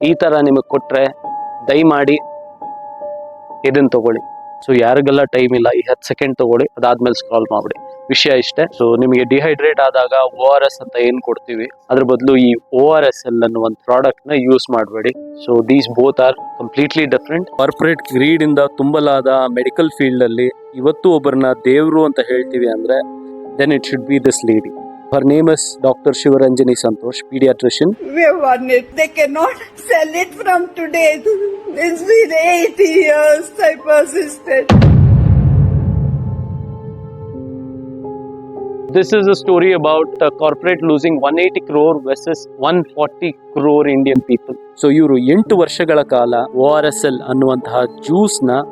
ಈ ತರ ನಿಮಗೆ ಕೊಟ್ರೆ ದಯಮಾಡಿ ಇದನ್ನ ತಗೊಳ್ಳಿ. ಸೊ ಯಾರಿಗೆಲ್ಲ ಟೈಮ್ ಇಲ್ಲ ಈ 10 ಸೆಕೆಂಡ್ ತಗೊಳ್ಳಿ, ಅದಾದ್ಮೇಲೆ ಸ್ಕ್ರಾಲ್ ಮಾಡ್ಬಿಡಿ. ವಿಷಯ ಇಷ್ಟೇ. ಸೊ ನಿಮಗೆ ಡಿಹೈಡ್ರೇಟ್ ಆದಾಗ ORS ಅಂತ ಏನ್ ಕೊಡ್ತೀವಿ ಅದ್ರ ಬದಲು ಈ ORSL ಅನ್ನೋ ಒಂದು ಪ್ರಾಡಕ್ಟ್ ನ ಯೂಸ್ ಮಾಡಬೇಡಿ. So these both are completely different. Corporate greed ಇಂದ ತುಂಬಲಾದ ಮೆಡಿಕಲ್ ಫೀಲ್ಡ್ ಅಲ್ಲಿ ಇವತ್ತು ಒಬ್ಬರನ್ನ ದೇವ್ರು ಅಂತ ಹೇಳ್ತೀವಿ ಅಂದ್ರೆ then it should be this lady. Her name is Dr. Shivaranjani Santosh, pediatrician. We have won it. They cannot sell it from today. It's been 8 years I persisted. This is a story about a corporate losing 180 crore versus 140 crore Indian people. So ಇವರು 8 ವರ್ಷಗಳ ಕಾಲ ORSL ಅನ್ನುವಂತಹ juice ನ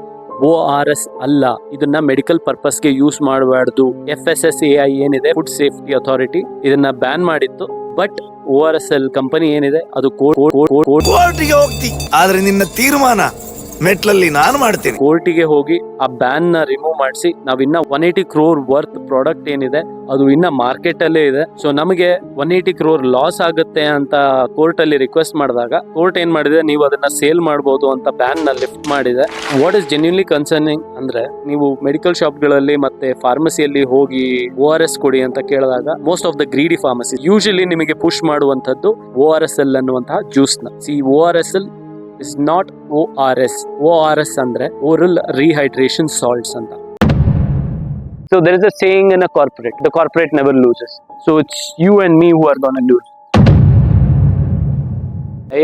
ORS ಅಲ್ಲ, ಇದನ್ನ medical ಪರ್ಪಸ್ಗೆ use ಮಾಡಬಾರ್ದು. FSSAI ಏನಿದೆ, food safety authority, ಇದನ್ನ ಬ್ಯಾನ್ ಮಾಡಿತ್ತು. ಬಟ್ ORSL ಕಂಪನಿ ಏನಿದೆ ಅದು ಕೋರ್ಟಿಗೆ ಹೋಗ್ತಿ, ಆದ್ರೆ ನಿನ್ನ ತೀರ್ಮಾನ ಮೆಟ್ಲಲ್ಲಿ ನಾನು ಮಾಡ್ತೀನಿ. ಕೋರ್ಟಿಗೆ ಹೋಗಿ ಆ ಬ್ಯಾನ್ ನ ರಿಮೂವ್ ಮಾಡಿಸಿ ನಾವಿನ್ನ 180 ಕ್ರೋರ್ ವರ್ತ್ ಪ್ರಾಡಕ್ಟ್ ಏನಿದೆ ಅದು ಇನ್ನ ಮಾರ್ಕೆಟ್ ಅಲ್ಲೇ ಇದೆ. ಸೊ ನಮಗೆ 180 ಕ್ರೋರ್ ಲಾಸ್ ಆಗುತ್ತೆ ಅಂತ ಕೋರ್ಟ್ ಅಲ್ಲಿ ರಿಕ್ವೆಸ್ಟ್ ಮಾಡಿದಾಗ ಕೋರ್ಟ್ ಏನ್ ಮಾಡಿದೆ, ನೀವು ಅದನ್ನ ಸೇಲ್ ಮಾಡಬಹುದು ಅಂತ ಬ್ಯಾನ್ ನ ಲಿಫ್ಟ್ ಮಾಡಿದೆ. ವಾಟ್ ಇಸ್ ಜೆನ್ಯೂನ್ಲಿ ಕನ್ಸರ್ನಿಂಗ್ ಅಂದ್ರೆ, ನೀವು ಮೆಡಿಕಲ್ ಶಾಪ್ ಗಳಲ್ಲಿ ಮತ್ತೆ ಫಾರ್ಮಸಿಯಲ್ಲಿ ಹೋಗಿ ORS ಕೊಡಿ ಅಂತ ಕೇಳಿದಾಗ most of the greedy pharmacy usually ನಿಮಗೆ ಪುಷ್ ಮಾಡುವಂತದ್ದು ORSL ಅನ್ನುವಂತಹ ಜ್ಯೂಸ್ ನ. ORSL is not ORS. ORS ಅಂದ್ರೆ oral rehydration salts ಅಂತ. So there is a saying in a corporate, the corporate never loses. So it's you and me who are going to lose.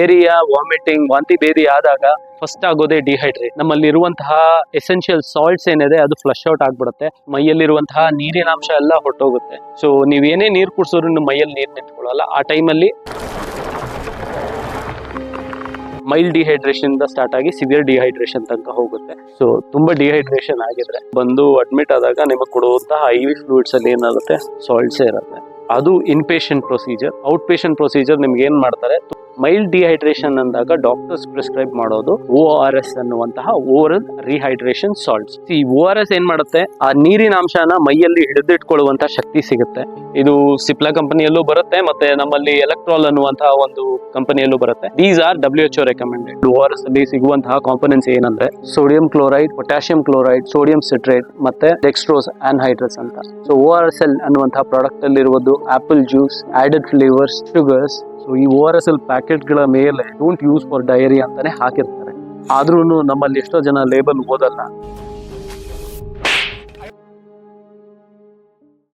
Area, vomiting, ವಾಂತಿ ಭೇದಿ ಆದಾಗ first ಆಗೋದೇ dehydrate. ನಮ್ಮಲ್ಲಿರುವಂತಹ essential salts ಏನಿದೆ ಅದು flush out ಆಗ್ಬಿಡುತ್ತೆ. ಮೈಯಲ್ಲಿರುವಂತಹ ನೀರಿನಾಂಶ ಎಲ್ಲ ಹೊರಟೋಗುತ್ತೆ. ಸೊ ನೀವೇನೇ ನೀರು ಕುಡಿಸೋರು ನಿಮ್ಮ ಮೈಯಲ್ಲಿ ನೀರು ನಿಂತ್ಕೊಳ್ಳಲ್ಲ. ಆ ಟೈಮಲ್ಲಿ ಮೈಲ್ಡ್ ಡಿಹೈಡ್ರೇಷನ್ ಇಂದ ಸ್ಟಾರ್ಟ್ ಆಗಿ ಸಿವಿಯರ್ ಡಿಹೈಡ್ರೇಷನ್ ತನಕ ಹೋಗುತ್ತೆ. ಸೊ ತುಂಬಾ ಡಿಹೈಡ್ರೇಷನ್ ಆಗಿದ್ರೆ ಬಂದು ಅಡ್ಮಿಟ್ ಆದಾಗ ನಿಮಗೆ ಕೊಡುವಂತಹ IV ಫ್ಲೂಯಿಡ್ಸ್ ಅಲ್ಲಿ ಏನಾಗುತ್ತೆ, ಸಾಲ್ಟ್ಸ್ ಇರುತ್ತೆ. ಅದು ಇನ್ patient procedure. Out patient procedure ನಿಮ್ಗೆ ಏನ್ ಮಾಡ್ತಾರೆ, ಮೈಲ್ಡ್ ಡಿಹೈಡ್ರೇಷನ್ ಅಂದಾಗ ಡಾಕ್ಟರ್ಸ್ ಪ್ರಿಸ್ಕ್ರೈಬ್ ಮಾಡೋದು ORS ಅನ್ನುವಂತಹ ಓರಲ್ ರಿಹೈಡ್ರೇಷನ್ ಸಾಲ್ಟ್ಸ್. ಈ ORS ಏನ್ ಮಾಡುತ್ತೆ, ಆ ನೀರಿನ ಅಂಶನ ಮೈಯಲ್ಲಿ ಹಿಡಿದಿಟ್ಕೊಳ್ಳುವಂತ ಶಕ್ತಿ ಸಿಗುತ್ತೆ. ಇದು ಸಿಪ್ಲಾ ಕಂಪನಿಯಲ್ಲೂ ಬರುತ್ತೆ, ಮತ್ತೆ ನಮ್ಮಲ್ಲಿ ಎಲೆಕ್ಟ್ರಾಲ್ ಅನ್ನುವಂತಹ ಒಂದು ಕಂಪನಿಯಲ್ಲೂ ಬರುತ್ತೆ. These are WHO recommended. ORS ಅಲ್ಲಿ ಸಿಗುವಂತಹ ಕಾಂಪೊನೆಂಟ್ಸ್ ಏನಂದ್ರೆ sodium chloride, potassium chloride, sodium citrate ಮತ್ತೆ ಡೆಕ್ಸ್ಟ್ರೋಸ್ ಆನ್ಹೈಡ್ರಸ್ ಅಂತ. ಸೊ ORSL ಅನ್ನುವಂತಹ ಪ್ರಾಡಕ್ಟ್ ಅಲ್ಲಿ ಇರುವುದು apple juice, added flavours, sugars. So ಈ ORSL ಪ್ಯಾಕೆಟ್ ಗಳ ಮೇಲೆ ಡೋಂಟ್ ಯೂಸ್ ಫಾರ್ ಡಯರಿ ಅಂತಾನೆ ಹಾಕಿರ್ತಾರೆ. ಆದ್ರೂ ನಮ್ಮಲ್ಲಿ ಎಷ್ಟೋ ಜನ ಲೇಬಲ್ ಓದಲ್ಲ.